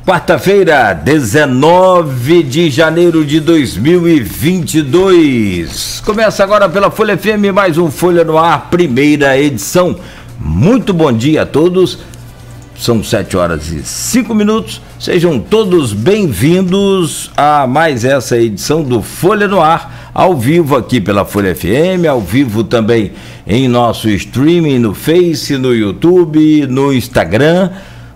Quarta-feira, 19 de janeiro de 2022. Começa agora pela Folha FM, mais um Folha no Ar, primeira edição. Muito bom dia a todos. São 7h05. Sejam todos bem-vindos a mais essa edição do Folha no Ar, ao vivo aqui pela Folha FM, ao vivo também em nosso streaming no Face, no YouTube, no Instagram.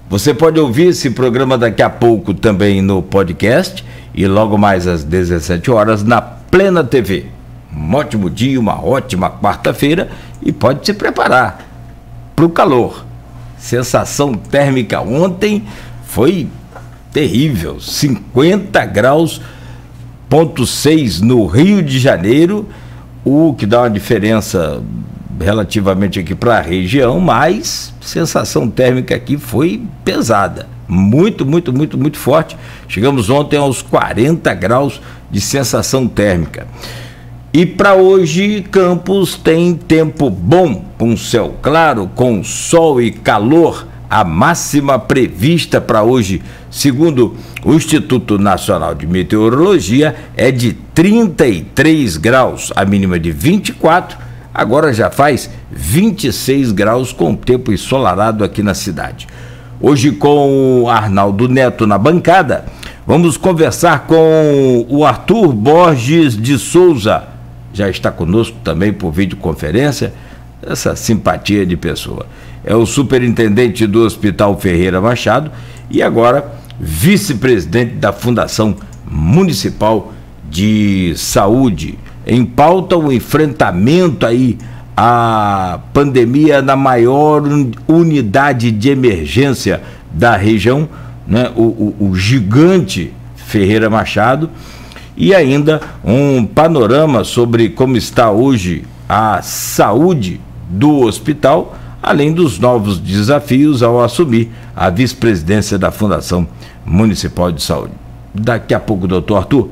Você pode ouvir esse programa daqui a pouco também no podcast e logo mais às 17 horas na Plena TV. Um ótimo dia, uma ótima quarta-feira e pode se preparar para o calor. Sensação térmica ontem foi terrível, 50 graus, 0,6 no Rio de Janeiro, o que dá uma diferença relativamente aqui para a região, mas sensação térmica aqui foi pesada, muito forte. Chegamos ontem aos 40 graus de sensação térmica. E para hoje, Campos tem tempo bom, com céu claro, com sol e calor. A máxima prevista para hoje, segundo o Instituto Nacional de Meteorologia, é de 33 graus, a mínima de 24. Agora já faz 26 graus com tempo ensolarado aqui na cidade. Hoje, com o Arnaldo Neto na bancada, vamos conversar com o Arthur Borges de Souza. Já está conosco também por videoconferência, essa simpatia de pessoa. É o superintendente do Hospital Ferreira Machado e agora vice-presidente da Fundação Municipal de Saúde. Em pauta, o enfrentamento aí à pandemia na maior unidade de emergência da região, né? O gigante Ferreira Machado, e ainda um panorama sobre como está hoje a saúde do hospital, além dos novos desafios ao assumir a vice-presidência da Fundação Municipal de Saúde. Daqui a pouco, doutor Arthur,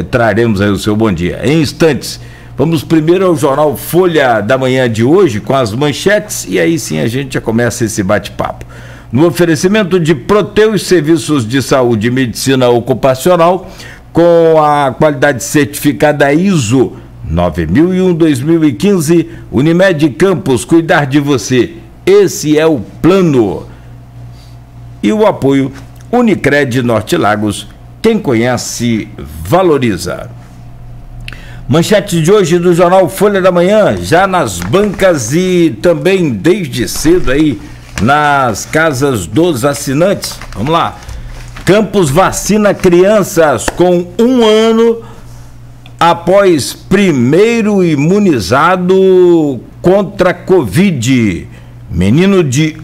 traremos aí o seu bom dia. Em instantes, vamos primeiro ao jornal Folha da Manhã de hoje, com as manchetes, e aí sim a gente já começa esse bate-papo. No oferecimento de Proteus Serviços de Saúde e Medicina Ocupacional, com a qualidade certificada ISO 9001-2015, Unimed Campos, cuidar de você, esse é o plano. E o apoio Unicred Norte Lagos, quem conhece, valoriza. Manchete de hoje do jornal Folha da Manhã, já nas bancas e também desde cedo aí nas casas dos assinantes. Vamos lá. Campos vacina crianças com 1 ano após primeiro imunizado contra Covid. Menino de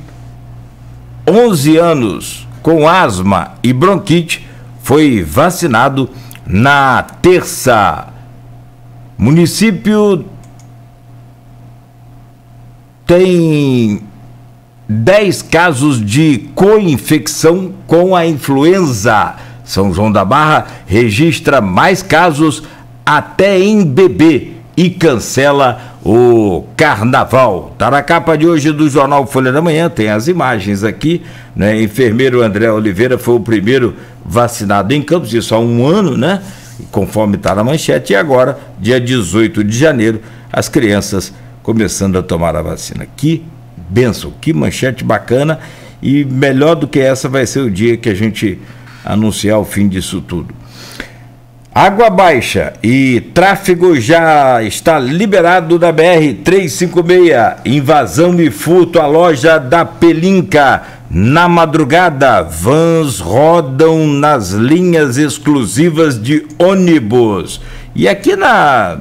11 anos com asma e bronquite foi vacinado na terça. Município tem 10 casos de co-infecção com a influenza. São João da Barra registra mais casos até em bebê e cancela o carnaval. Tá na capa de hoje do jornal Folha da Manhã, tem as imagens aqui, né? Enfermeiro André Oliveira foi o primeiro vacinado em Campos, isso há 1 ano, né? Conforme está na manchete, e agora, dia 18 de janeiro, as crianças começando a tomar a vacina. Que bênção, que manchete bacana, e melhor do que essa vai ser o dia que a gente anunciar o fim disso tudo. Água baixa e tráfego já está liberado da BR-356, invasão e furto à loja da Pelinca. Na madrugada, vans rodam nas linhas exclusivas de ônibus. E aqui na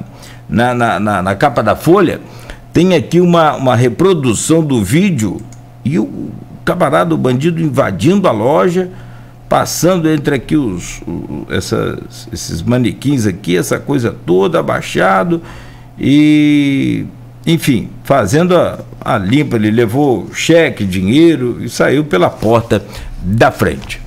capa da Folha, tem aqui uma reprodução do vídeo e o camarada, o bandido, invadindo a loja, passando entre aqui esses manequins aqui, essa coisa toda, abaixado e, enfim, fazendo a limpa. Ele levou cheque, dinheiro e saiu pela porta da frente.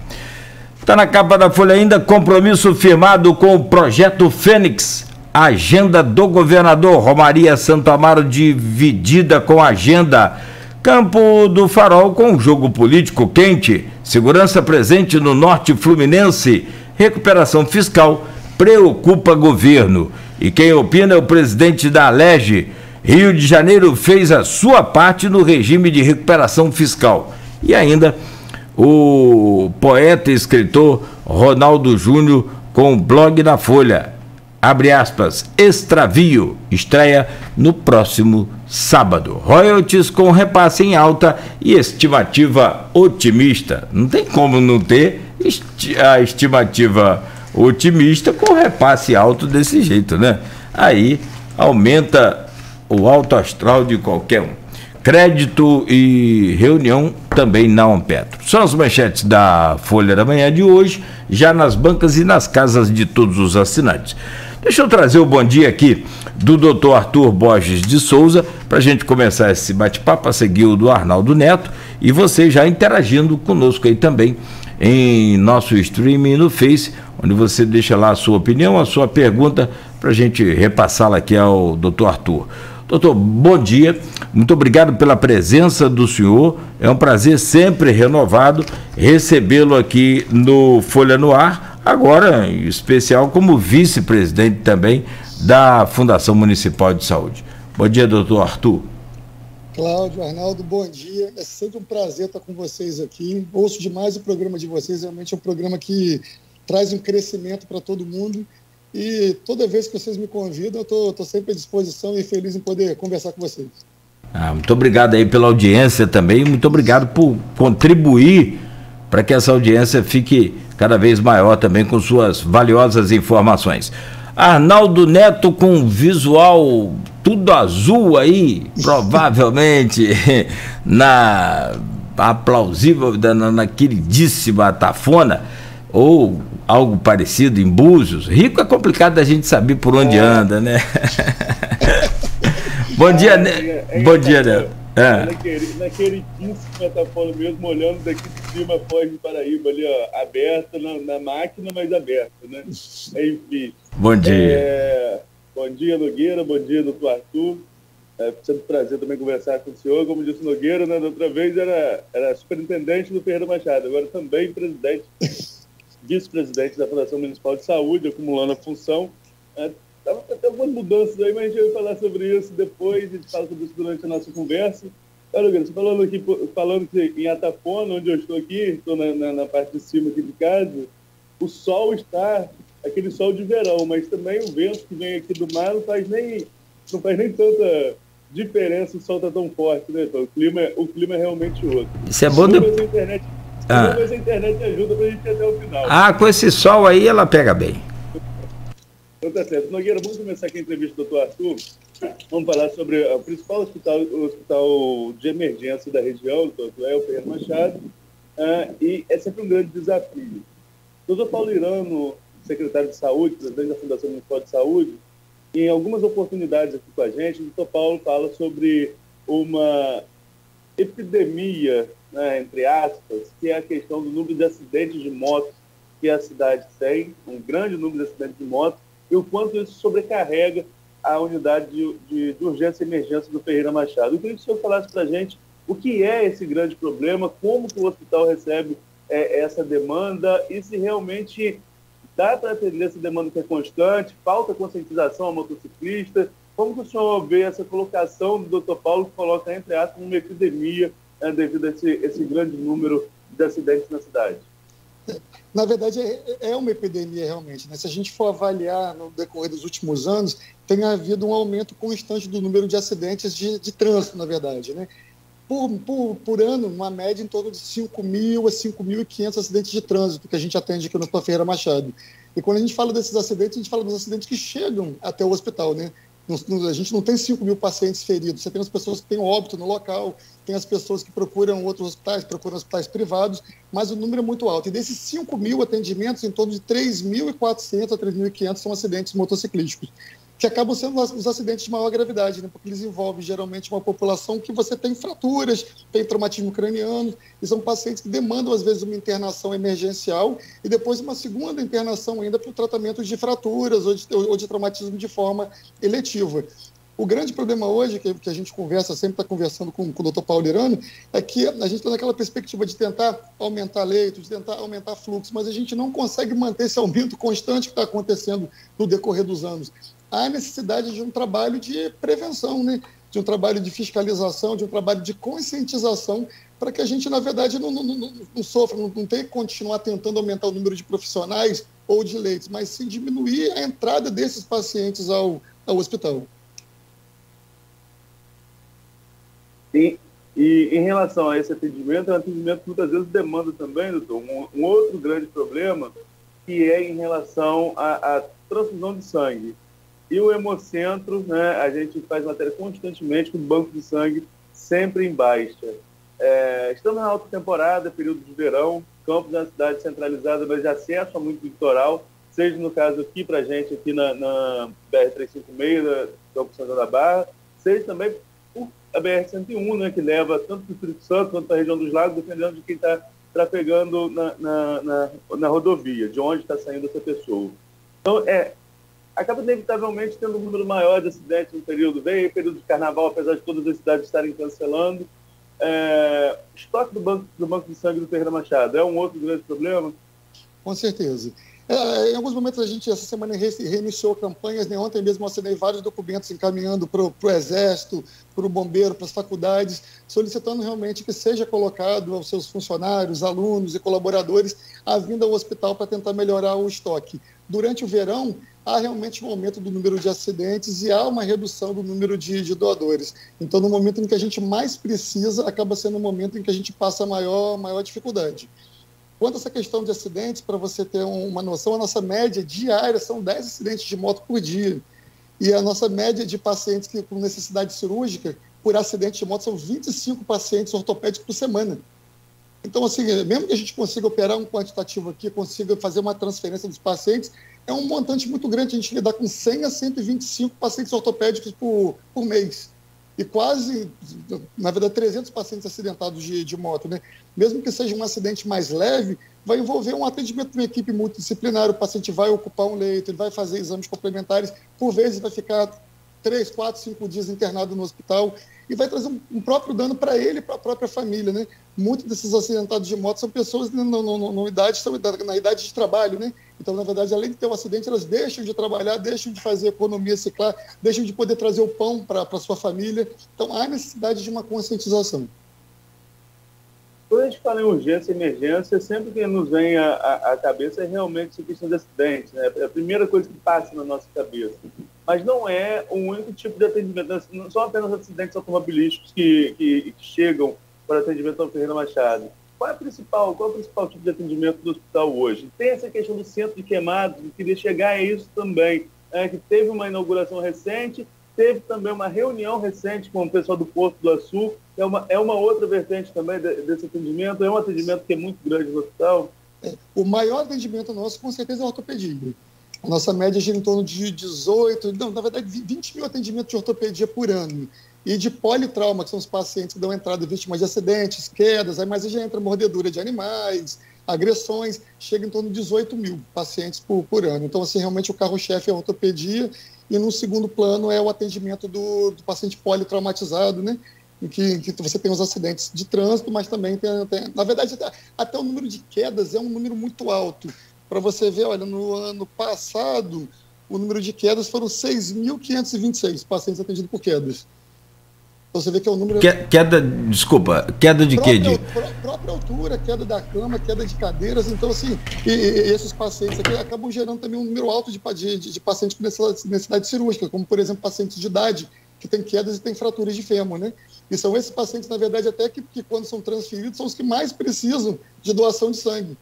Está na capa da Folha ainda, compromisso firmado com o Projeto Fênix. Agenda do governador Romaria Santo Amaro dividida com a agenda Campo do Farol com jogo político quente, segurança presente no norte fluminense, recuperação fiscal preocupa governo. E quem opina é o presidente da Alerj. Rio de Janeiro fez a sua parte no regime de recuperação fiscal. E ainda o poeta e escritor Ronaldo Júnior com o blog na Folha. Abre aspas, Extravio, estreia no próximo sábado. Royalties com repasse em alta e estimativa otimista. Não tem como não ter a estimativa otimista com repasse alto desse jeito, né? Aí aumenta o alto astral de qualquer um. Crédito e reunião também na Ampetro. São as manchetes da Folha da Manhã de hoje, já nas bancas e nas casas de todos os assinantes. Deixa eu trazer o bom dia aqui do Dr. Arthur Borges de Souza, para a gente começar esse bate-papo, a seguir o do Arnaldo Neto, e você já interagindo conosco aí também em nosso streaming no Face, onde você deixa lá a sua opinião, a sua pergunta, para a gente repassá-la aqui ao Dr. Arthur. Doutor, bom dia, muito obrigado pela presença do senhor, é um prazer sempre renovado recebê-lo aqui no Folha no Ar, agora em especial como vice-presidente também da Fundação Municipal de Saúde. Bom dia, doutor Arthur. Cláudio, Arnaldo, bom dia, é sempre um prazer estar com vocês aqui, ouço demais o programa de vocês, realmente é um programa que traz um crescimento para todo mundo. E toda vez que vocês me convidam, eu estou sempre à disposição e feliz em poder conversar com vocês. Muito obrigado aí pela audiência também, muito obrigado por contribuir para que essa audiência fique cada vez maior também com suas valiosas informações. Arnaldo Neto com visual tudo azul aí, provavelmente na aplausível, na queridíssima Atafona, ou algo parecido em Búzios. Rico é complicado da gente saber por onde anda, né? Bom dia, né? Bom dia, né? Naquele 15 Atafona mesmo, olhando daqui de cima a Foz do Paraíba, ali, ó, aberta na máquina, mas aberta, né? Enfim. Bom dia. Bom dia, Nogueira, bom dia, doutor Arthur. É sempre um prazer também conversar com o senhor. Como disse Nogueira, né, da outra vez era superintendente do Ferreira Machado, agora também presidente, vice-presidente da Fundação Municipal de Saúde, acumulando a função. Estava até algumas mudanças aí, mas a gente vai falar sobre isso depois, a gente fala sobre isso durante a nossa conversa. Nogueira, você falando que em Atafona, onde eu estou aqui, estou na parte de cima aqui de casa, o sol está aquele sol de verão, mas também o vento que vem aqui do mar não faz nem tanta diferença, o sol está tão forte, né? Então, o clima é realmente outro. Isso é bom. Depois a internet ajuda para a gente ir até o final. Com esse sol aí ela pega bem. Então tá certo. Nogueira, vamos começar aqui a entrevista do Dr. Arthur. Vamos falar sobre o principal hospital de emergência da região, o Ferreira Machado, e é sempre um grande desafio. O Dr. Paulo Irano, secretário de Saúde, presidente da Fundação Municipal de Saúde, em algumas oportunidades aqui com a gente, o Dr. Paulo fala sobre uma epidemia, né, entre aspas, que é a questão do número de acidentes de moto que a cidade tem, um grande número de acidentes de moto, e o quanto isso sobrecarrega a unidade de urgência e emergência do Ferreira Machado. Eu queria que o senhor falasse para a gente o que é esse grande problema, como que o hospital recebe essa demanda e se realmente dá para atender essa demanda que é constante, falta conscientização ao motociclista. Como que o senhor vê essa colocação do Dr. Paulo, que coloca, entre aspas, uma epidemia devido a esse grande número de acidentes na cidade? Na verdade, é uma epidemia realmente, né? Se a gente for avaliar no decorrer dos últimos anos, tem havido um aumento constante do número de acidentes de trânsito, na verdade, né? Por ano, uma média em torno de 5.000 a 5.500 acidentes de trânsito que a gente atende aqui no Hospital Ferreira Machado. E quando a gente fala desses acidentes, a gente fala dos acidentes que chegam até o hospital, né? A gente não tem 5.000 pacientes feridos, você tem as pessoas que têm óbito no local, tem as pessoas que procuram outros hospitais, procuram hospitais privados, mas o número é muito alto. E desses 5.000 atendimentos, em torno de 3.400 a 3.500 são acidentes motociclísticos, que acabam sendo os acidentes de maior gravidade, né? Porque eles envolvem geralmente uma população que você tem fraturas, tem traumatismo craniano, e são pacientes que demandam, às vezes, uma internação emergencial e depois uma segunda internação ainda para o tratamento de fraturas ou de traumatismo de forma eletiva. O grande problema hoje, que a gente conversa, sempre está conversando com o doutor Paulo Irano, é que a gente está naquela perspectiva de tentar aumentar leitos, de tentar aumentar fluxo, mas a gente não consegue manter esse aumento constante que está acontecendo no decorrer dos anos. Há necessidade de um trabalho de prevenção, né? De um trabalho de fiscalização, de um trabalho de conscientização, para que a gente, na verdade, não sofra, não tenha que continuar tentando aumentar o número de profissionais ou de leitos, mas sim diminuir a entrada desses pacientes ao hospital. E em relação a esse atendimento, é um atendimento que muitas vezes demanda também, doutor, um outro grande problema, que é em relação à transfusão de sangue. E o Hemocentro, né, a gente faz matéria constantemente com o banco de sangue sempre em baixa. Estamos na alta temporada, período de verão, Campos é uma cidade centralizada, mas de acesso a muito litoral, seja no caso aqui para a gente, aqui na BR-356, da São João da Barra, seja também a BR-101, né, que leva tanto para o Espírito Santo quanto para a região dos lagos, dependendo de quem está trafegando na rodovia, de onde está saindo essa pessoa. Então, acaba inevitavelmente tendo um número maior de acidentes no período, período de carnaval, apesar de todas as cidades estarem cancelando. Estoque do banco de sangue do Ferreira Machado é um outro grande problema? Com certeza. Em alguns momentos a gente, essa semana, reiniciou campanhas, né? Ontem mesmo eu assinei vários documentos encaminhando para o Exército, para o Bombeiro, para as faculdades, solicitando realmente que seja colocado aos seus funcionários, alunos e colaboradores a vinda ao hospital para tentar melhorar o estoque. Durante o verão, há realmente um aumento do número de acidentes e há uma redução do número de doadores. Então, no momento em que a gente mais precisa, acaba sendo o momento em que a gente passa a maior dificuldade. Quanto a essa questão de acidentes, para você ter uma noção, a nossa média diária são 10 acidentes de moto por dia. E a nossa média de pacientes com necessidade cirúrgica por acidente de moto são 25 pacientes ortopédicos por semana. Então, assim, mesmo que a gente consiga operar um quantitativo aqui, consiga fazer uma transferência dos pacientes, é um montante muito grande. A gente lidar com 100 a 125 pacientes ortopédicos por mês. E quase, na verdade, 300 pacientes acidentados de moto, né? Mesmo que seja um acidente mais leve, vai envolver um atendimento de uma equipe multidisciplinar, o paciente vai ocupar um leito, ele vai fazer exames complementares, por vezes vai ficar 3, 4, 5 dias internado no hospital e vai trazer um próprio dano para ele e para a própria família, né? Muitos desses acidentados de moto são pessoas na idade de trabalho, né? Então, na verdade, além de ter um acidente, elas deixam de trabalhar, deixam de fazer economia circular, deixam de poder trazer o pão para a sua família. Então, há necessidade de uma conscientização. Quando a gente fala em urgência e emergência, sempre que nos vem à cabeça é realmente essa questão de acidente, né? É a primeira coisa que passa na nossa cabeça. Mas não é o único tipo de atendimento, não são apenas acidentes automobilísticos que chegam para atendimento ao Ferreira Machado. Qual é o principal tipo de atendimento do hospital hoje? Tem essa questão do centro de queimados, eu queria chegar a isso também, que teve uma inauguração recente, teve também uma reunião recente com o pessoal do Porto do Açu, é uma outra vertente também desse atendimento, é um atendimento que é muito grande no hospital. O maior atendimento nosso, com certeza, é a ortopedia. A nossa média gira em torno de 20 mil atendimentos de ortopedia por ano. E de politrauma, que são os pacientes que dão entrada vítimas de acidentes, quedas, aí mais já entra mordedura de animais, agressões, chega em torno de 18 mil pacientes por ano. Então, assim, realmente o carro-chefe é a ortopedia, e no segundo plano é o atendimento do paciente politraumatizado, né? Em que você tem os acidentes de trânsito, mas também tem na verdade, até o número de quedas é um número muito alto. Para você ver, olha, no ano passado, o número de quedas foram 6.526 pacientes atendidos por quedas. Então você vê que é um número... Queda de quê? Própria altura, queda da cama, queda de cadeiras. Então, assim, e esses pacientes aqui acabam gerando também um número alto de pacientes com necessidade cirúrgica, como, por exemplo, pacientes de idade, que têm quedas e têm fraturas de fêmur, né? E são esses pacientes, na verdade, até que quando são transferidos, são os que mais precisam de doação de sangue.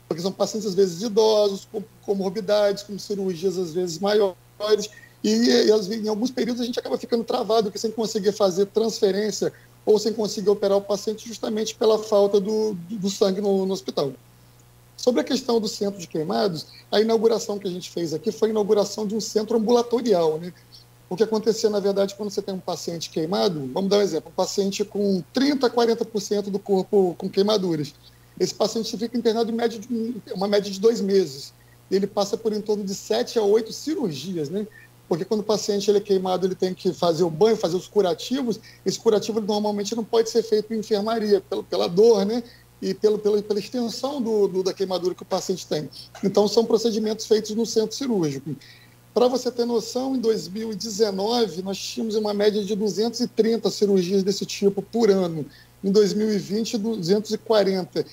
Porque são pacientes, às vezes, idosos, com comorbidades, com cirurgias, às vezes, maiores. E em alguns períodos a gente acaba ficando travado, porque sem conseguir fazer transferência ou sem conseguir operar o paciente justamente pela falta do sangue no hospital. Sobre a questão do centro de queimados, a inauguração que a gente fez aqui foi a inauguração de um centro ambulatorial, né? O que acontecia, na verdade, quando você tem um paciente queimado, vamos dar um exemplo, um paciente com 30% a 40% do corpo com queimaduras. Esse paciente fica internado em uma média de 2 meses. Ele passa por em torno de 7 a 8 cirurgias, né? Porque quando o paciente ele é queimado, ele tem que fazer o banho, fazer os curativos. Esse curativo normalmente não pode ser feito em enfermaria, pela dor, né? E pela extensão da queimadura que o paciente tem. Então, são procedimentos feitos no centro cirúrgico. Para você ter noção, em 2019, nós tínhamos uma média de 230 cirurgias desse tipo por ano. Em 2020, 240.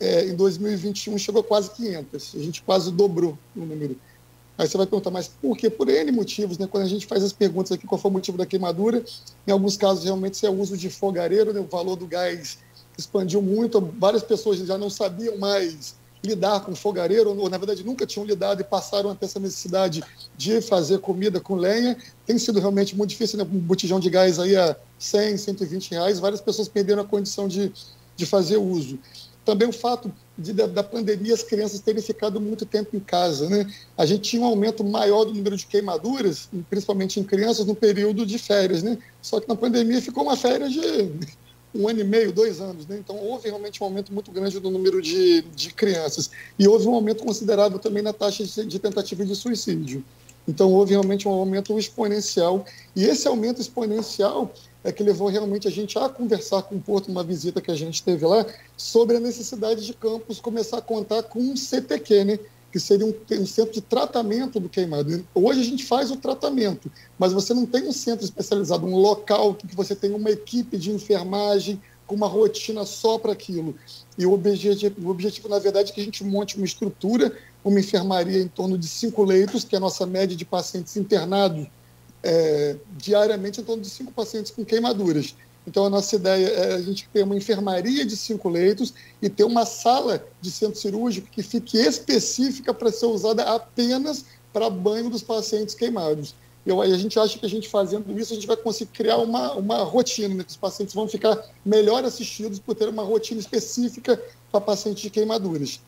Em 2021, chegou a quase 500. A gente quase dobrou o número. Aí você vai perguntar, mas por quê? Por N motivos, né? Quando a gente faz as perguntas aqui, qual foi o motivo da queimadura, em alguns casos, realmente, isso é o uso de fogareiro, né? O valor do gás expandiu muito, várias pessoas já não sabiam mais lidar com fogareiro, ou na verdade nunca tinham lidado e passaram a ter essa necessidade de fazer comida com lenha. Tem sido realmente muito difícil, né? Um botijão de gás aí a 100, 120 reais, várias pessoas perderam a condição de fazer uso. Também o fato da pandemia, as crianças terem ficado muito tempo em casa, né? A gente tinha um aumento maior do número de queimaduras, principalmente em crianças, no período de férias, né? Só que na pandemia ficou uma férias de 1 ano e meio, 2 anos, né? Então houve realmente um aumento muito grande do número de crianças. E houve um aumento considerável também na taxa de tentativa de suicídio. Então houve realmente um aumento exponencial. E esse aumento exponencial é que levou realmente a gente a conversar com o Porto, uma visita que a gente teve lá, sobre a necessidade de campus começar a contar com um CTQ, né? Que seria um centro de tratamento do queimado. Hoje a gente faz o tratamento, mas você não tem um centro especializado, um local que você tem uma equipe de enfermagem com uma rotina só para aquilo. E o objetivo, na verdade, é que a gente monte uma estrutura, uma enfermaria em torno de 5 leitos, que é a nossa média de pacientes internados diariamente, em torno de 5 pacientes com queimaduras. Então, a nossa ideia é a gente ter uma enfermaria de 5 leitos e ter uma sala de centro cirúrgico que fique específica para ser usada apenas para banho dos pacientes queimados. E a gente acha que a gente fazendo isso, a gente vai conseguir criar uma rotina, né, que os pacientes vão ficar melhor assistidos por ter uma rotina específica para pacientes de queimaduras.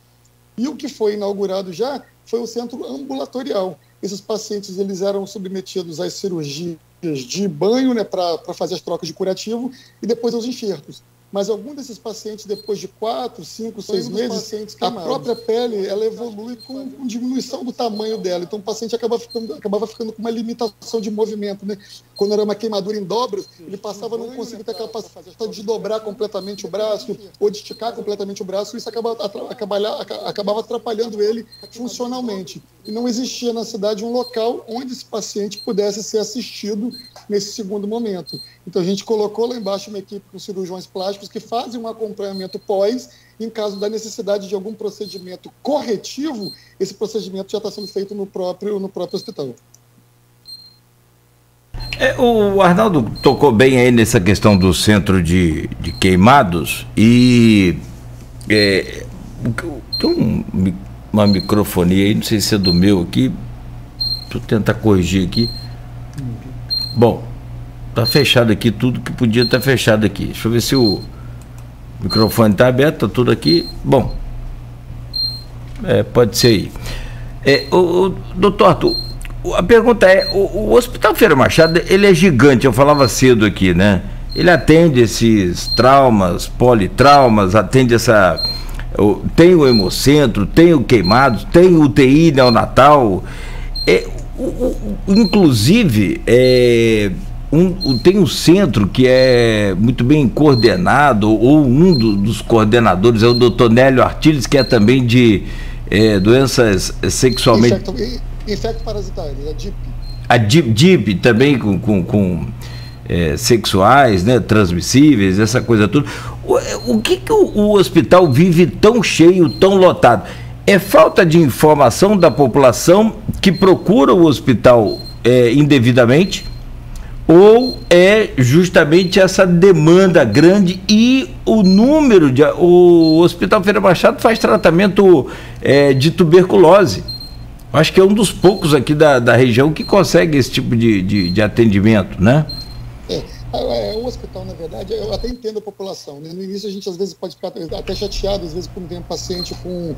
E o que foi inaugurado já foi o centro ambulatorial. Esses pacientes eles eram submetidos às cirurgias de banho, né, para fazer as trocas de curativo e depois aos enxertos. Mas algum desses pacientes, depois de 4, 5, 6 meses, a própria pele ela evolui com diminuição do tamanho dela. Então o paciente acabava ficando com uma limitação de movimento, né? Quando era uma queimadura em dobras, ele passava a não conseguir ter a capacidade de dobrar completamente o braço ou de esticar completamente o braço, e isso acabava atrapalhando ele funcionalmente. E não existia na cidade um local onde esse paciente pudesse ser assistido nesse segundo momento. Então a gente colocou lá embaixo uma equipe com cirurgiões plásticos que fazem um acompanhamento pós. Em caso da necessidade de algum procedimento corretivo, esse procedimento já está sendo feito no próprio hospital. O Arnaldo tocou bem aí nessa questão do centro de queimados e tem uma microfonia aí, não sei se é do meu aqui, deixa eu tentar corrigir aqui. Bom, tá fechado aqui tudo que podia estar fechado aqui. Deixa eu ver se o microfone está aberto, tá tudo aqui. Bom, pode ser aí. Doutor Arthur, a pergunta é, o Hospital Ferreira Machado, ele é gigante, eu falava cedo aqui, né? Ele atende esses traumas, politraumas, atende tem o hemocentro, tem o queimados, tem o UTI neonatal, inclusive tem um centro que é muito bem coordenado, ou dos coordenadores é o doutor Nélio Artiles, que é também de doenças sexualmente... Infecto-parasitárias, a DIP. A DIP também com sexuais, né, transmissíveis, essa coisa toda. O que o hospital vive tão cheio, tão lotado? É falta de informação da população que procura o hospital indevidamente? Ou é justamente essa demanda grande e o número o Hospital Ferreira Machado faz tratamento de tuberculose. Acho que é um dos poucos aqui da região que consegue esse tipo de atendimento, né? O hospital, na verdade, eu até entendo a população, né? No início a gente às vezes pode ficar até chateado, às vezes quando tem um paciente com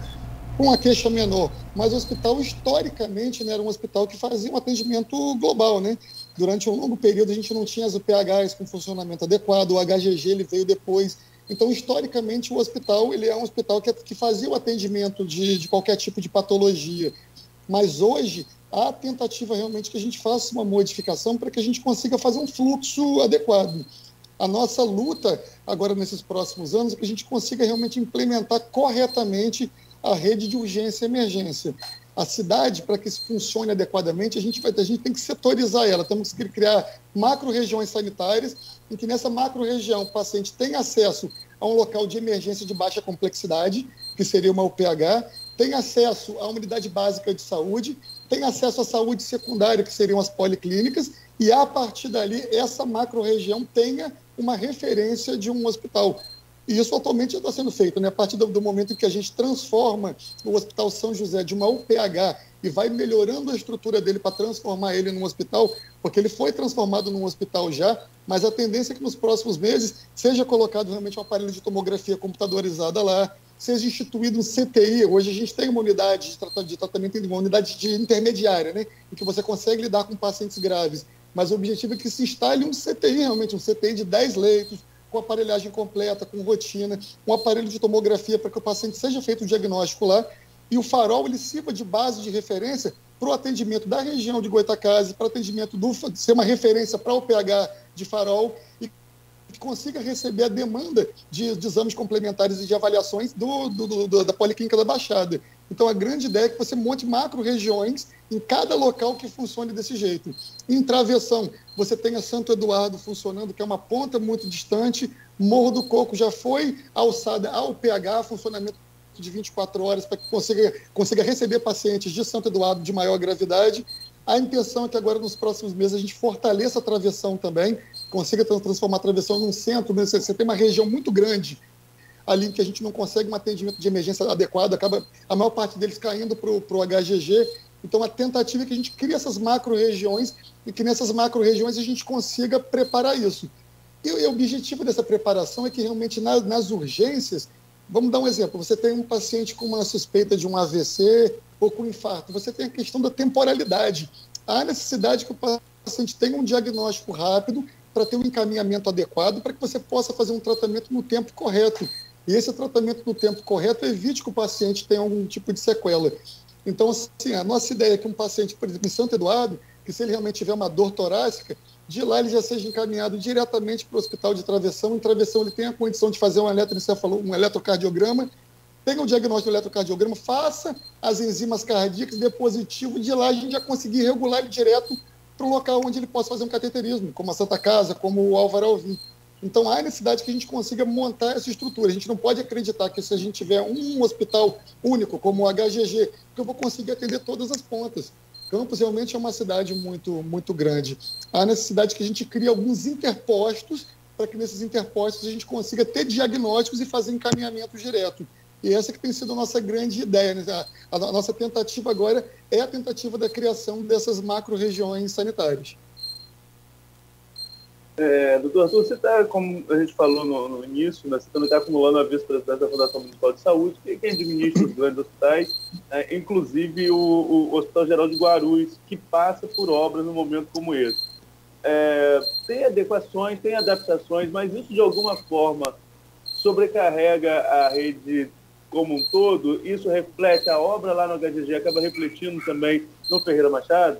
uma queixa menor, mas o hospital historicamente, né, era um hospital que fazia um atendimento global, né? Durante um longo período a gente não tinha as UPHs com funcionamento adequado, o HGG ele veio depois. Então, historicamente, o hospital ele é um hospital que fazia o atendimento de qualquer tipo de patologia. Mas hoje, há tentativa realmente que a gente faça uma modificação para que a gente consiga fazer um fluxo adequado. A nossa luta agora nesses próximos anos é que a gente consiga realmente implementar corretamente a rede de urgência e emergência. A cidade, para que isso funcione adequadamente, a gente tem que setorizar ela, temos que criar macro-regiões sanitárias, em que nessa macro-região o paciente tem acesso a um local de emergência de baixa complexidade, que seria uma UPH, tem acesso à unidade básica de saúde, tem acesso à saúde secundária, que seriam as policlínicas, e a partir dali, essa macro-região tenha uma referência de um hospital. E isso atualmente já está sendo feito, né? A partir do momento em que a gente transforma o Hospital São José de uma UPH e vai melhorando a estrutura dele para transformar ele num hospital, porque ele foi transformado num hospital já, mas a tendência é que nos próximos meses seja colocado realmente um aparelho de tomografia computadorizada lá, seja instituído um CTI. Hoje a gente tem uma unidade de tratamento, uma unidade de intermediária, né? Em que você consegue lidar com pacientes graves, mas o objetivo é que se instale um CTI, realmente um CTI de 10 leitos, com aparelhagem completa, com rotina, um aparelho de tomografia para que o paciente seja feito o diagnóstico lá, e o farol ele sirva de base de referência para o atendimento da região de Goitacazes, para o atendimento ser uma referência para o PH de farol, e que consiga receber a demanda de exames complementares e de avaliações da Policlínica da Baixada. Então, a grande ideia é que você monte macro-regiões em cada local que funcione desse jeito. Em Travessão, você tenha Santo Eduardo funcionando, que é uma ponta muito distante, Morro do Coco já foi alçada ao PH, funcionamento de 24 horas, para que consiga receber pacientes de Santo Eduardo de maior gravidade. A intenção é que agora, nos próximos meses, a gente fortaleça a Travessão também, consiga transformar a Travessão num centro. Você tem uma região muito grande ali que a gente não consegue um atendimento de emergência adequado, acaba a maior parte deles caindo para o HGG. Então, a tentativa é que a gente crie essas macro-regiões e que nessas macro-regiões a gente consiga preparar isso. E o objetivo dessa preparação é que realmente nas urgências, vamos dar um exemplo, você tem um paciente com uma suspeita de um AVC ou com infarto, você tem a questão da temporalidade. Há necessidade que o paciente tenha um diagnóstico rápido para ter um encaminhamento adequado, para que você possa fazer um tratamento no tempo correto. E esse tratamento no tempo correto evite que o paciente tenha algum tipo de sequela. Então, assim, a nossa ideia é que um paciente, por exemplo, em Santo Eduardo, que se ele realmente tiver uma dor torácica, de lá ele já seja encaminhado diretamente para o hospital de Travessão. Em Travessão ele tem a condição de fazer um eletrocardiograma, tenha o diagnóstico do eletrocardiograma, faça as enzimas cardíacas, dê positivo, de lá a gente já conseguir regular ele direto para um local onde ele possa fazer um cateterismo, como a Santa Casa, como o Álvaro Alvim. Então, há necessidade que a gente consiga montar essa estrutura. A gente não pode acreditar que se a gente tiver um hospital único, como o HGG, que eu vou conseguir atender todas as pontas. Campos realmente é uma cidade muito, muito grande. Há necessidade que a gente crie alguns interpostos, para que nesses interpostos a gente consiga ter diagnósticos e fazer encaminhamento direto. E essa que tem sido a nossa grande ideia, né? A nossa tentativa agora é a tentativa da criação dessas macro-regiões sanitárias. Doutor Arthur, você está, como a gente falou no início, né, você também está acumulando a vice-presidente da Fundação Municipal de Saúde, que é quem administra os grandes hospitais, inclusive o Hospital Geral de Guarulhos, que passa por obras num momento como esse. Tem adequações, tem adaptações, mas isso de alguma forma sobrecarrega a rede como um todo? Isso reflete a obra lá no HGG, acaba refletindo também no Ferreira Machado?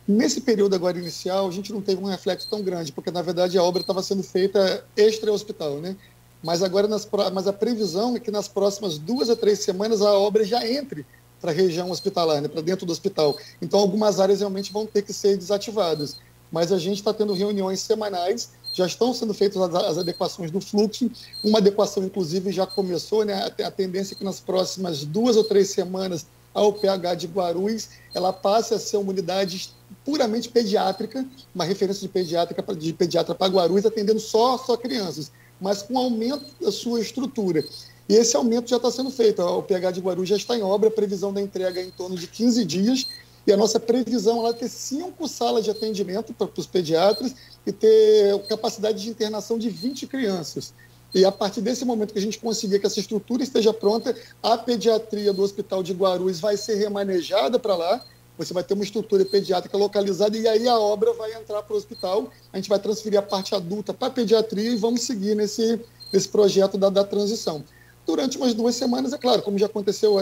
Nesse período agora inicial, a gente não teve um reflexo tão grande, porque, na verdade, a obra estava sendo feita extra-hospital, né? Mas agora, mas a previsão é que nas próximas 2 a 3 semanas a obra já entre para a região hospitalar, né? Para dentro do hospital. Então, algumas áreas realmente vão ter que ser desativadas. Mas a gente está tendo reuniões semanais, já estão sendo feitas as adequações do fluxo. Uma adequação, inclusive, já começou, né? A tendência é que nas próximas 2 ou 3 semanas a UPH de Guarulhos ela passe a ser uma unidade puramente pediátrica, uma referência de pediatra para Guarulhos, atendendo só crianças, mas com aumento da sua estrutura. E esse aumento já está sendo feito. O PH de Guarulhos já está em obra, a previsão da entrega é em torno de 15 dias, e a nossa previsão é ter 5 salas de atendimento para os pediatras e ter capacidade de internação de 20 crianças. E a partir desse momento que a gente conseguir que essa estrutura esteja pronta, a pediatria do Hospital de Guarulhos vai ser remanejada para lá, você vai ter uma estrutura pediátrica localizada e aí a obra vai entrar para o hospital, a gente vai transferir a parte adulta para a pediatria e vamos seguir nesse projeto da transição. durante umas 2 semanas, é claro, como já aconteceu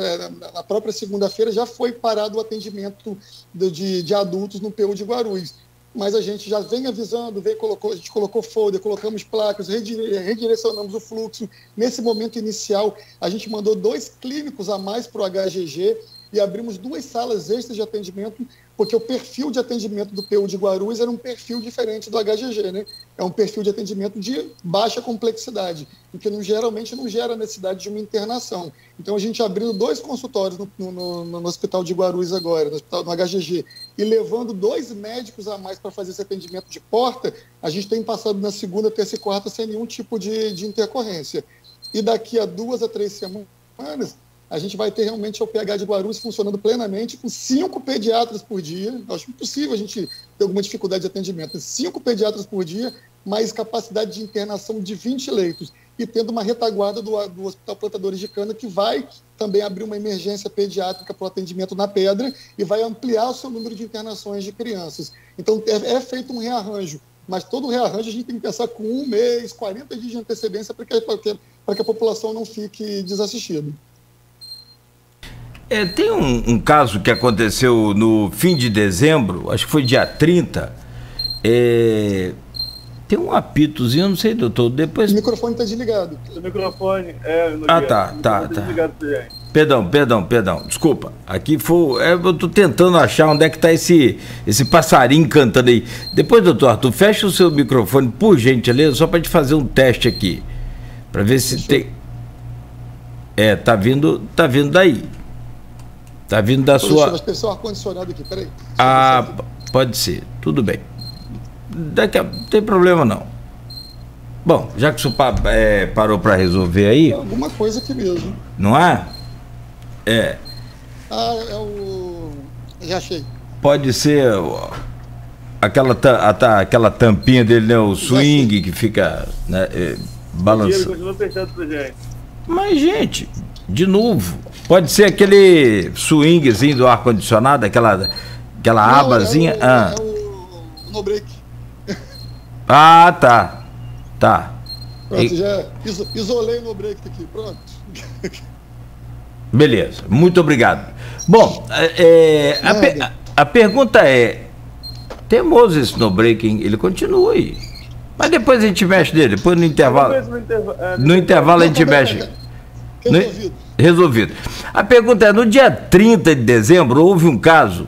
na própria segunda-feira, já foi parado o atendimento de adultos no PU de Guarulhos. Mas a gente já vem avisando, a gente colocou folder, colocamos placas, redirecionamos o fluxo. Nesse momento inicial, a gente mandou 2 clínicos a mais para o HGG e abrimos 2 salas extras de atendimento, porque o perfil de atendimento do PU de Guarulhos era um perfil diferente do HGG, né? É um perfil de atendimento de baixa complexidade, e que geralmente não gera necessidade de uma internação. Então, a gente abrindo 2 consultórios no Hospital de Guarulhos agora, no HGG, e levando 2 médicos a mais para fazer esse atendimento de porta, a gente tem passado na segunda, terça e quarta sem nenhum tipo de intercorrência. E daqui a 2 a 3 semanas, a gente vai ter realmente o PH de Guarulhos funcionando plenamente, com 5 pediatras por dia. Eu acho impossível a gente ter alguma dificuldade de atendimento. 5 pediatras por dia, mais capacidade de internação de 20 leitos. E tendo uma retaguarda do Hospital Plantadores de Cana, que vai também abrir uma emergência pediátrica para o atendimento na Pedra e vai ampliar o seu número de internações de crianças. Então, é feito um rearranjo. Mas todo rearranjo a gente tem que pensar com 1 mês, 40 dias de antecedência para que a população não fique desassistida. Tem um caso que aconteceu no fim de dezembro, acho que foi dia 30. Tem um apitozinho, não sei, doutor. Depois... O microfone está desligado. O microfone tá. Desligado, Perdão. Desculpa. Aqui foi. Eu estou tentando achar onde é que está esse passarinho cantando aí. Depois, doutor Arthur, fecha o seu microfone, por gentileza, só para te fazer um teste aqui. Para ver se tem. Tá vindo daí. Tá vindo da sua... Deixa eu ver o ar-condicionado aqui, peraí. Pode ser, tudo bem. Não tem problema não. Bom, já que o senhor parou para resolver aí... Alguma coisa aqui mesmo. Não é? Já achei. Pode ser aquela tampinha dele, né? O swing que fica, né, balançando. Continua fechado pra gente. Mas, gente, de novo... Pode ser aquele swingzinho do ar-condicionado, aquela abazinha. É o no break. Tá. Pronto, já isolei o no break aqui, pronto. Beleza, muito obrigado. Bom, a pergunta é: teimoso esse no breaking, ele continua aí. Mas depois a gente mexe nele, depois no intervalo. No intervalo a gente mexe. Resolvido. A pergunta é: no dia 30 de dezembro, houve um caso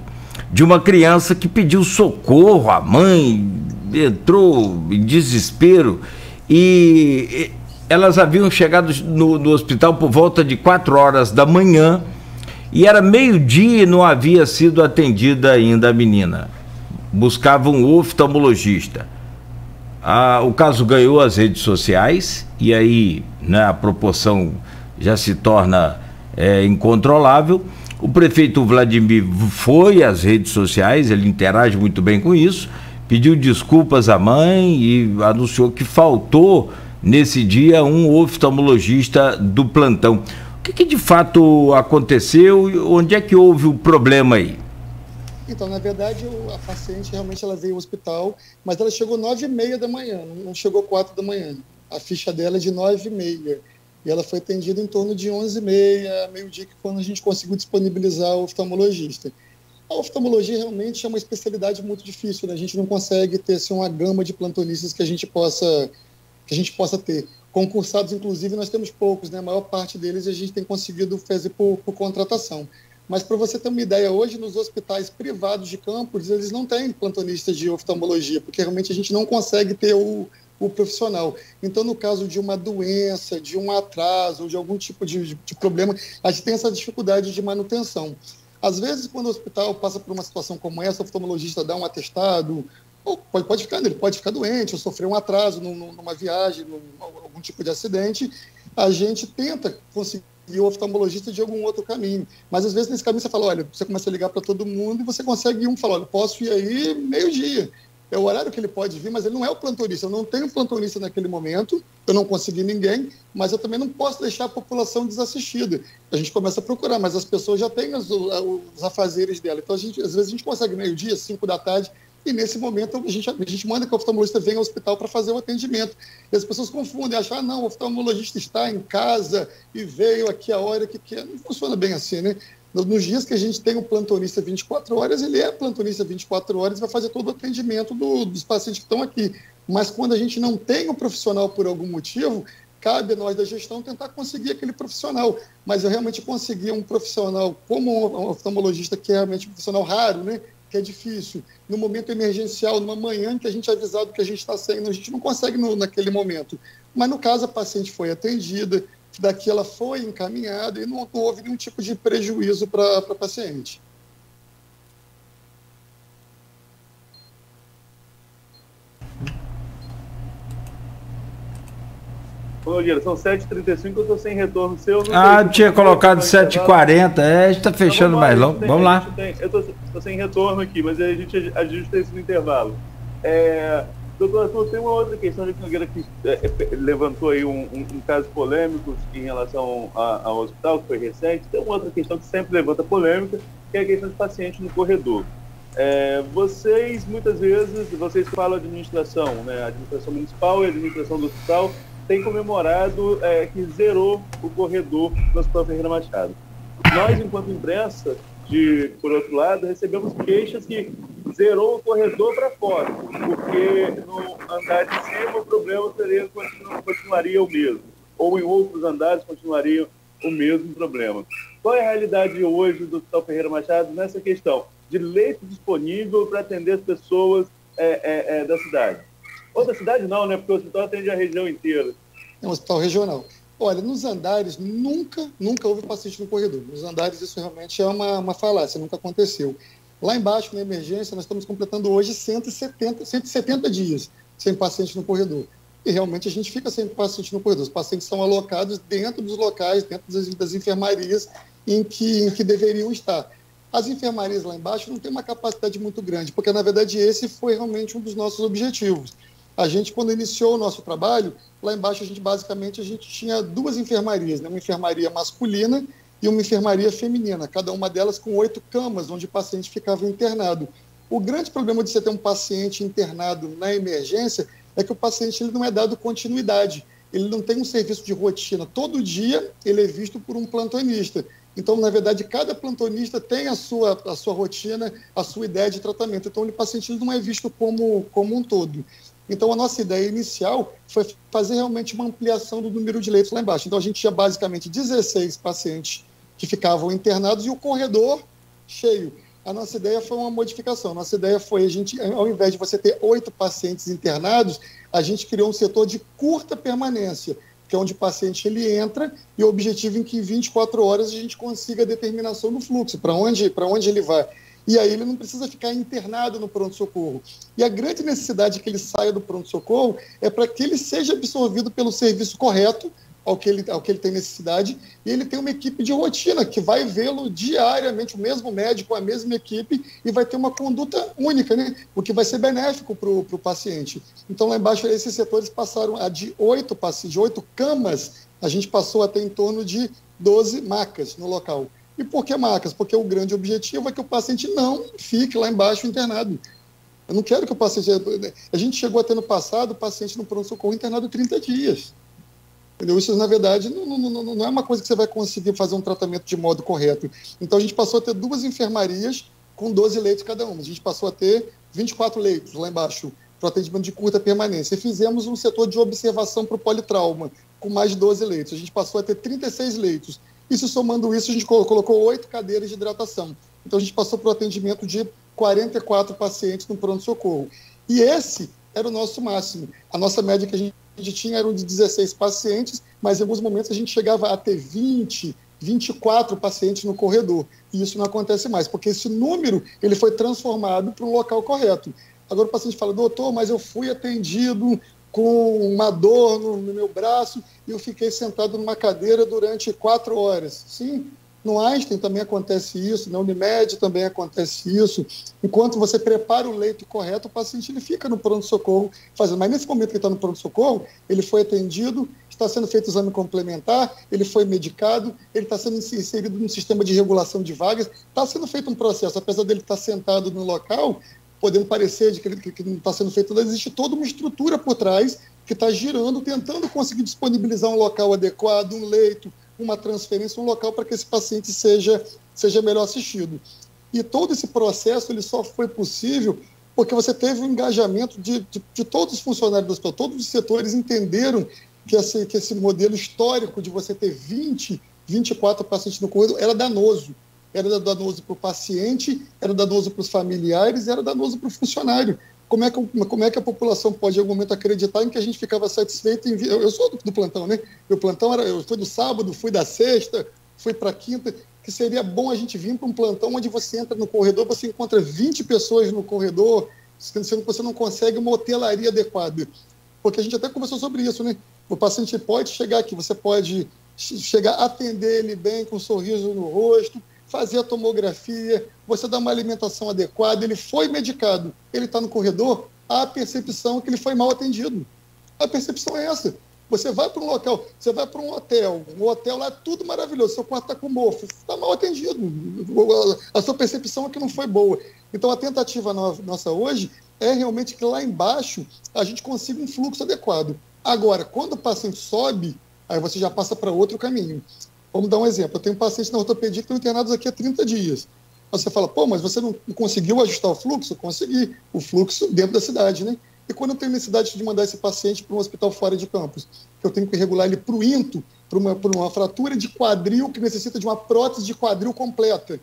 de uma criança que pediu socorro, a mãe entrou em desespero e elas haviam chegado no hospital por volta de 4 horas da manhã e era meio-dia e não havia sido atendida ainda a menina. Buscava um oftalmologista. O caso ganhou as redes sociais e aí, né, a proporção já se torna incontrolável. O prefeito Vladimir foi às redes sociais, ele interage muito bem com isso, pediu desculpas à mãe e anunciou que faltou nesse dia um oftalmologista do plantão. O que de fato aconteceu e onde é que houve o problema aí? Então, na verdade, a paciente realmente ela veio ao hospital, mas ela chegou 9h30 da manhã, não chegou 4 da manhã. A ficha dela é de 9h30. E ela foi atendida em torno de 11h30, meio-dia, que quando a gente conseguiu disponibilizar o oftalmologista. A oftalmologia realmente é uma especialidade muito difícil, né? A gente não consegue ter assim, uma gama de plantonistas que a gente possa ter. Concursados, inclusive, nós temos poucos, né? A maior parte deles a gente tem conseguido fazer por contratação. Mas, para você ter uma ideia, hoje nos hospitais privados de campus, eles não têm plantonistas de oftalmologia, porque realmente a gente não consegue ter o profissional. Então, no caso de uma doença, de um atraso, ou de algum tipo de problema, a gente tem essa dificuldade de manutenção. Às vezes, quando o hospital passa por uma situação como essa, o oftalmologista dá um atestado, ou ele pode ficar doente, ou sofrer um atraso numa viagem, algum tipo de acidente, a gente tenta conseguir o oftalmologista de algum outro caminho. Mas, às vezes, nesse caminho você fala, olha, você começa a ligar para todo mundo e você consegue falar, olha, posso ir aí meio-dia. É o horário que ele pode vir, mas ele não é o plantonista. Eu não tenho plantonista naquele momento, eu não consegui ninguém, mas eu também não posso deixar a população desassistida. A gente começa a procurar, mas as pessoas já têm os afazeres dela. Então, às vezes, a gente consegue meio-dia, 5 da tarde, e nesse momento a gente manda que o oftalmologista venha ao hospital para fazer o atendimento. E as pessoas confundem, acham, não, o oftalmologista está em casa e veio aqui a hora que quer. Não funciona bem assim, né? Nos dias que a gente tem um plantonista 24 horas, ele é plantonista 24 horas e vai fazer todo o atendimento dos pacientes que estão aqui. Mas quando a gente não tem um profissional por algum motivo, cabe a nós da gestão tentar conseguir aquele profissional. Mas eu realmente consegui um profissional como um oftalmologista, que é realmente um profissional raro, né? Que é difícil. No momento emergencial, numa manhã em que a gente é avisado que a gente está saindo, a gente não consegue naquele momento. Mas no caso, a paciente foi atendida, daqui ela foi encaminhada e não houve nenhum tipo de prejuízo para a paciente. Ô, Nogueira, são 7h35, eu estou sem retorno seu. Tinha colocado 7h40, a gente está fechando mais longo. Vamos lá. Eu estou sem retorno aqui, mas a gente ajusta isso no intervalo. Doutor Arthur, tem uma outra questão que o Nogueira levantou aí um caso polêmico em relação ao hospital, que foi recente. Tem uma outra questão que sempre levanta polêmica, que é a questão de paciente no corredor. Vocês, muitas vezes, vocês falam administração, né? A administração municipal e a administração do hospital tem comemorado que zerou o corredor do Hospital Ferreira Machado. Nós, enquanto imprensa, por outro lado, recebemos queixas que zerou o corredor para fora, porque no andar de cima o problema continuaria o mesmo, ou em outros andares continuaria o mesmo problema. Qual é a realidade hoje do Hospital Ferreira Machado nessa questão de leito disponível para atender as pessoas da cidade? Ou da cidade não, né? Porque o hospital atende a região inteira. É um hospital regional. Olha, nos andares, nunca houve paciente no corredor. Nos andares, isso realmente é uma falácia, nunca aconteceu. Lá embaixo, na emergência, nós estamos completando hoje 170 dias sem paciente no corredor. E realmente a gente fica sem paciente no corredor. Os pacientes são alocados dentro dos locais, dentro das enfermarias em que deveriam estar. As enfermarias lá embaixo não têm uma capacidade muito grande, porque, na verdade, esse foi realmente um dos nossos objetivos. A gente, quando iniciou o nosso trabalho, lá embaixo, a gente tinha duas enfermarias, né? Uma enfermaria masculina e uma enfermaria feminina, cada uma delas com 8 camas, onde o paciente ficava internado. O grande problema de você ter um paciente internado na emergência é que o paciente ele não é dado continuidade, ele não tem um serviço de rotina. Todo dia ele é visto por um plantonista. Então, na verdade, cada plantonista tem a sua rotina, a sua ideia de tratamento. Então, o paciente ele não é visto como um todo. Então, a nossa ideia inicial foi fazer realmente uma ampliação do número de leitos lá embaixo. Então, a gente tinha basicamente 16 pacientes que ficavam internados e o corredor cheio. A nossa ideia foi uma modificação. A nossa ideia foi, ao invés de você ter 8 pacientes internados, a gente criou um setor de curta permanência, que é onde o paciente ele entra e o objetivo é que em 24 horas a gente consiga a determinação do fluxo, para onde ele vai. E aí ele não precisa ficar internado no pronto-socorro. E a grande necessidade que ele saia do pronto-socorro é para que ele seja absorvido pelo serviço correto, ao que ele tem necessidade, e ele tem uma equipe de rotina que vai vê-lo diariamente, o mesmo médico, a mesma equipe, e vai ter uma conduta única, né? O que vai ser benéfico para o paciente. Então, lá embaixo, esses setores passaram de 8 camas, a gente passou a ter em torno de 12 macas no local. E por que macas? Porque o grande objetivo é que o paciente não fique lá embaixo internado. Eu não quero que o paciente... A gente chegou a ter no passado o paciente no pronto-socorro internado 30 dias. Entendeu? Isso, na verdade, não é uma coisa que você vai conseguir fazer um tratamento de modo correto. Então, a gente passou a ter 2 enfermarias com 12 leitos cada uma. A gente passou a ter 24 leitos lá embaixo para o atendimento de curta permanência. E fizemos um setor de observação para o politrauma, com mais de 12 leitos. A gente passou a ter 36 leitos. E, somando isso, a gente colocou 8 cadeiras de hidratação. Então, a gente passou para o atendimento de 44 pacientes no pronto-socorro. E esse era o nosso máximo. A nossa média que a gente tinha eram de 16 pacientes, mas em alguns momentos a gente chegava a ter 20, 24 pacientes no corredor. E isso não acontece mais, porque esse número ele foi transformado para um local correto. Agora o paciente fala, doutor, mas eu fui atendido com uma dor no meu braço e eu fiquei sentado numa cadeira durante 4 horas. Sim, no Einstein também acontece isso, na Unimed também acontece isso. Enquanto você prepara o leito correto, o paciente ele fica no pronto-socorro fazendo. Mas nesse momento que ele está no pronto-socorro, ele foi atendido, está sendo feito exame complementar, ele foi medicado, ele está sendo inserido no sistema de regulação de vagas, está sendo feito um processo, apesar dele estar sentado no local, podendo parecer de que não está sendo feito, existe toda uma estrutura por trás que está girando, tentando conseguir disponibilizar um local adequado, um leito, uma transferência, um local para que esse paciente seja melhor assistido. E todo esse processo ele só foi possível porque você teve um engajamento de todos os funcionários do hospital, todos os setores entenderam que esse modelo histórico de você ter 20, 24 pacientes no corredor era danoso. Era danoso para o paciente, era danoso para os familiares, era danoso para o funcionário. Como é que a população pode, em algum momento, acreditar em que a gente ficava satisfeito? Eu sou do plantão, né? Meu plantão eu fui do sábado, fui da sexta, fui para a quinta, que seria bom a gente vir para um plantão onde você entra no corredor, você encontra 20 pessoas no corredor, sendo que você não consegue uma hotelaria adequada. Porque a gente até conversou sobre isso, né? O paciente pode chegar aqui, você pode chegar, atender ele bem, com um sorriso no rosto, fazer a tomografia, você dá uma alimentação adequada, ele foi medicado, ele está no corredor, há a percepção que ele foi mal atendido. A percepção é essa. Você vai para um local, você vai para um hotel lá é tudo maravilhoso, seu quarto está com mofo, está mal atendido, a sua percepção é que não foi boa. Então a tentativa nossa hoje é realmente que lá embaixo a gente consiga um fluxo adequado. Agora, quando o paciente sobe, aí você já passa para outro caminho. Vamos dar um exemplo. Eu tenho pacientes na ortopedia que estão internados aqui há 30 dias. Você fala, pô, mas você não conseguiu ajustar o fluxo? Eu consegui. O fluxo dentro da cidade, né? E quando eu tenho necessidade de mandar esse paciente para um hospital fora de campus, que eu tenho que regular ele para o INTO, para uma fratura de quadril que necessita de uma prótese de quadril completa.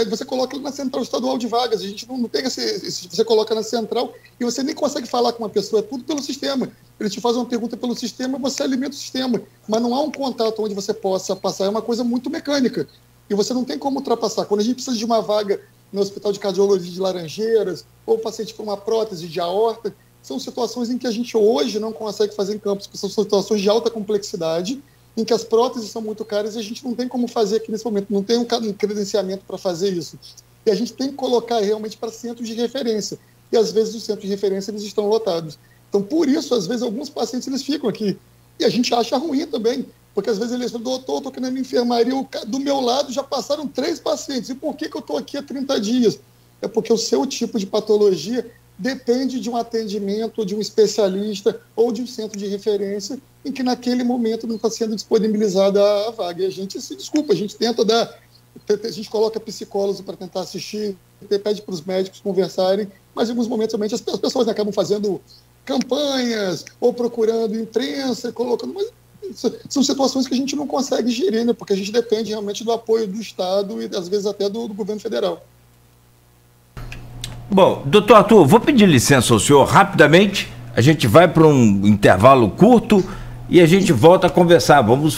Você coloca ele na central estadual de vagas, a gente não tem você coloca na central e você nem consegue falar com uma pessoa, é tudo pelo sistema. Ele te faz uma pergunta pelo sistema, você alimenta o sistema, mas não há um contato onde você possa passar, é uma coisa muito mecânica e você não tem como ultrapassar. Quando a gente precisa de uma vaga no Hospital de Cardiologia de Laranjeiras ou paciente com uma prótese de aorta, são situações em que a gente hoje não consegue fazer em campus, porque são situações de alta complexidade, em que as próteses são muito caras e a gente não tem como fazer aqui nesse momento, não tem um credenciamento para fazer isso. E a gente tem que colocar realmente para centros de referência. E às vezes os centros de referência eles estão lotados. Então, por isso, às vezes, alguns pacientes eles ficam aqui. E a gente acha ruim também, porque às vezes eles falam, doutor, estou aqui na minha enfermaria, do meu lado já passaram 3 pacientes. E por que eu estou aqui há 30 dias? É porque o seu tipo de patologia depende de um atendimento de um especialista ou de um centro de referência em que naquele momento não está sendo disponibilizada a vaga. E a gente se desculpa, a gente tenta a gente coloca psicólogos para tentar assistir, pede para os médicos conversarem, mas em alguns momentos realmente as pessoas acabam fazendo campanhas ou procurando imprensa, colocando... Mas são situações que a gente não consegue gerir, né? Porque a gente depende realmente do apoio do Estado e às vezes até do governo federal. Bom, doutor Arthur, vou pedir licença ao senhor rapidamente, a gente vai para um intervalo curto e a gente volta a conversar. Vamos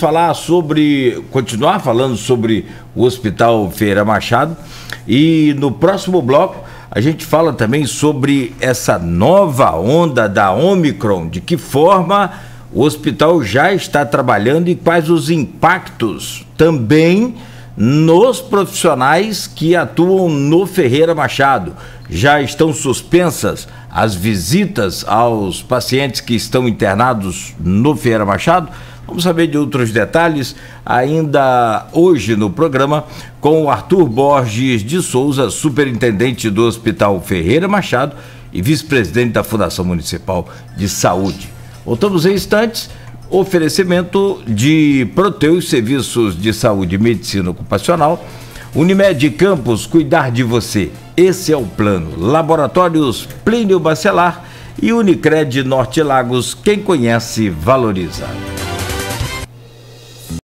continuar falando sobre o Hospital Ferreira Machado e no próximo bloco a gente fala também sobre essa nova onda da Omicron, de que forma o hospital já está trabalhando e quais os impactos também nos profissionais que atuam no Ferreira Machado. Já estão suspensas as visitas aos pacientes que estão internados no Ferreira Machado? Vamos saber de outros detalhes ainda hoje no programa com o Arthur Borges de Souza, superintendente do Hospital Ferreira Machado e vice-presidente da Fundação Municipal de Saúde. Voltamos em instantes. Oferecimento de Proteus Serviços de Saúde e Medicina Ocupacional, Unimed Campos, cuidar de você, esse é o plano. Laboratórios Plínio Bacelar e Unicred Norte Lagos, quem conhece, valoriza.